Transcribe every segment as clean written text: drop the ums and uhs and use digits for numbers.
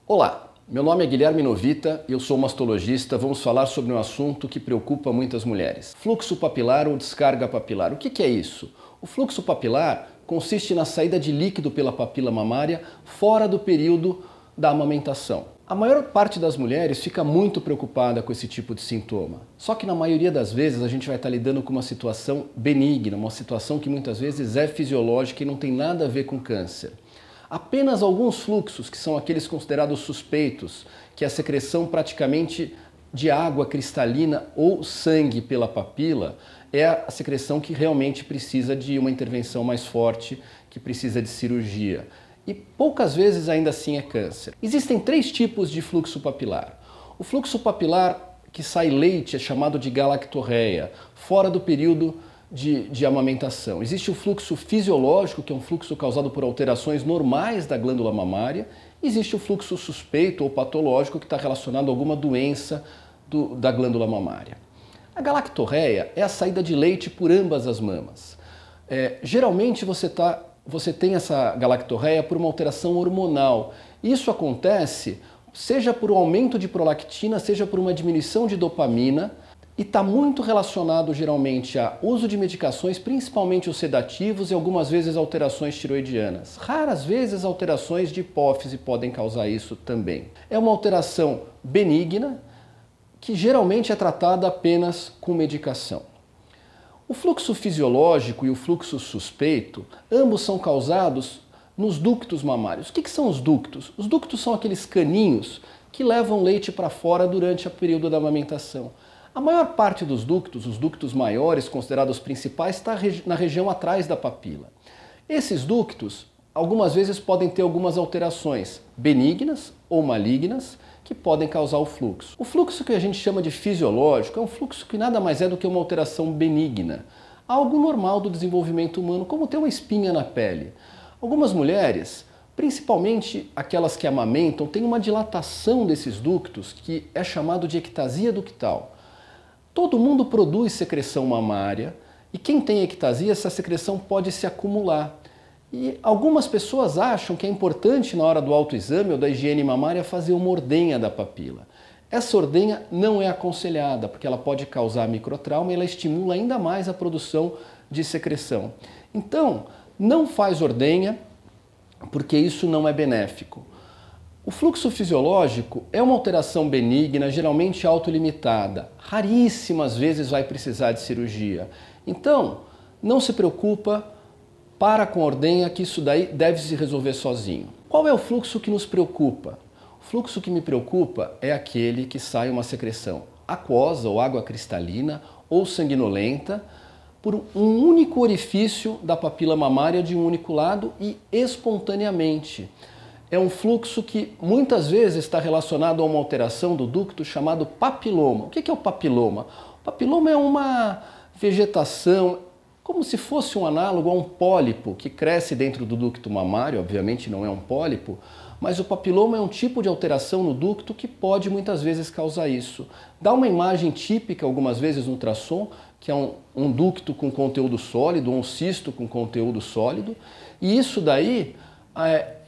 Olá, meu nome é Guilherme Novita e eu sou mastologista. Vamos falar sobre um assunto que preocupa muitas mulheres. Fluxo papilar ou descarga papilar. O que é isso? O fluxo papilar consiste na saída de líquido pela papila mamária fora do período da amamentação. A maior parte das mulheres fica muito preocupada com esse tipo de sintoma. Só que na maioria das vezes a gente vai estar lidando com uma situação benigna, uma situação que muitas vezes é fisiológica e não tem nada a ver com câncer. Apenas alguns fluxos, que são aqueles considerados suspeitos, que é a secreção praticamente de água cristalina ou sangue pela papila, é a secreção que realmente precisa de uma intervenção mais forte, que precisa de cirurgia. E poucas vezes ainda assim é câncer. Existem três tipos de fluxo papilar. O fluxo papilar que sai leite é chamado de galactorreia, fora do período de amamentação. Existe o fluxo fisiológico, que é um fluxo causado por alterações normais da glândula mamária. Existe o fluxo suspeito ou patológico, que está relacionado a alguma doença da glândula mamária. A galactorreia é a saída de leite por ambas as mamas. Geralmente você tem essa galactorreia por uma alteração hormonal. Isso acontece seja por um aumento de prolactina, seja por uma diminuição de dopamina, e está muito relacionado geralmente a uso de medicações, principalmente os sedativos, e algumas vezes alterações tiroidianas. Raras vezes alterações de hipófise podem causar isso também. É uma alteração benigna que geralmente é tratada apenas com medicação. O fluxo fisiológico e o fluxo suspeito, ambos são causados nos ductos mamários. O que são os ductos? Os ductos são aqueles caninhos que levam leite para fora durante o período da amamentação. A maior parte dos ductos, os ductos maiores, considerados principais, está na região atrás da papila. Esses ductos, algumas vezes, podem ter algumas alterações benignas ou malignas que podem causar o fluxo. O fluxo que a gente chama de fisiológico é um fluxo que nada mais é do que uma alteração benigna, algo normal do desenvolvimento humano, como ter uma espinha na pele. Algumas mulheres, principalmente aquelas que amamentam, têm uma dilatação desses ductos que é chamado de ectasia ductal. Todo mundo produz secreção mamária e quem tem ectasia, essa secreção pode se acumular. E algumas pessoas acham que é importante na hora do autoexame ou da higiene mamária fazer uma ordenha da papila. Essa ordenha não é aconselhada porque ela pode causar microtrauma e ela estimula ainda mais a produção de secreção. Então, não faz ordenha porque isso não é benéfico. O fluxo fisiológico é uma alteração benigna, geralmente autolimitada. Raríssimas vezes vai precisar de cirurgia. Então, não se preocupa, para com a ordenha, que isso daí deve se resolver sozinho. Qual é o fluxo que nos preocupa? O fluxo que me preocupa é aquele que sai uma secreção aquosa ou água cristalina ou sanguinolenta por um único orifício da papila mamária de um único lado e espontaneamente. É um fluxo que muitas vezes está relacionado a uma alteração do ducto chamado papiloma. O que é o papiloma? O papiloma é uma vegetação, como se fosse um análogo a um pólipo que cresce dentro do ducto mamário, obviamente não é um pólipo, mas o papiloma é um tipo de alteração no ducto que pode muitas vezes causar isso. Dá uma imagem típica, algumas vezes no ultrassom, que é um ducto com conteúdo sólido, ou um cisto com conteúdo sólido, e isso daí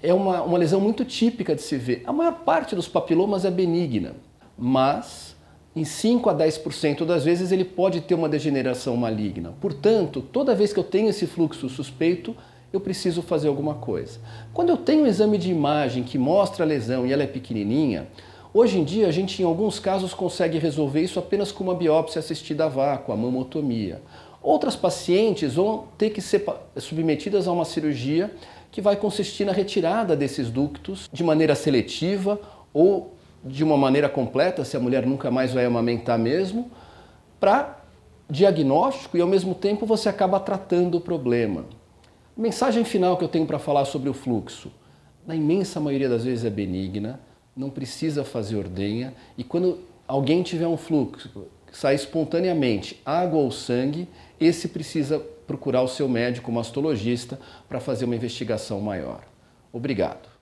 é uma lesão muito típica de se ver. A maior parte dos papilomas é benigna, mas em 5 a 10% das vezes ele pode ter uma degeneração maligna. Portanto, toda vez que eu tenho esse fluxo suspeito, eu preciso fazer alguma coisa. Quando eu tenho um exame de imagem que mostra a lesão e ela é pequenininha, hoje em dia a gente em alguns casos consegue resolver isso apenas com uma biópsia assistida a vácuo, a mamotomia. Outras pacientes vão ter que ser submetidas a uma cirurgia que vai consistir na retirada desses ductos de maneira seletiva ou de uma maneira completa, se a mulher nunca mais vai amamentar mesmo, para diagnóstico e ao mesmo tempo você acaba tratando o problema. A mensagem final que eu tenho para falar sobre o fluxo, na imensa maioria das vezes é benigna, não precisa fazer ordenha e quando alguém tiver um fluxo que sai espontaneamente, água ou sangue, esse precisa procurar o seu médico mastologista para fazer uma investigação maior. Obrigado.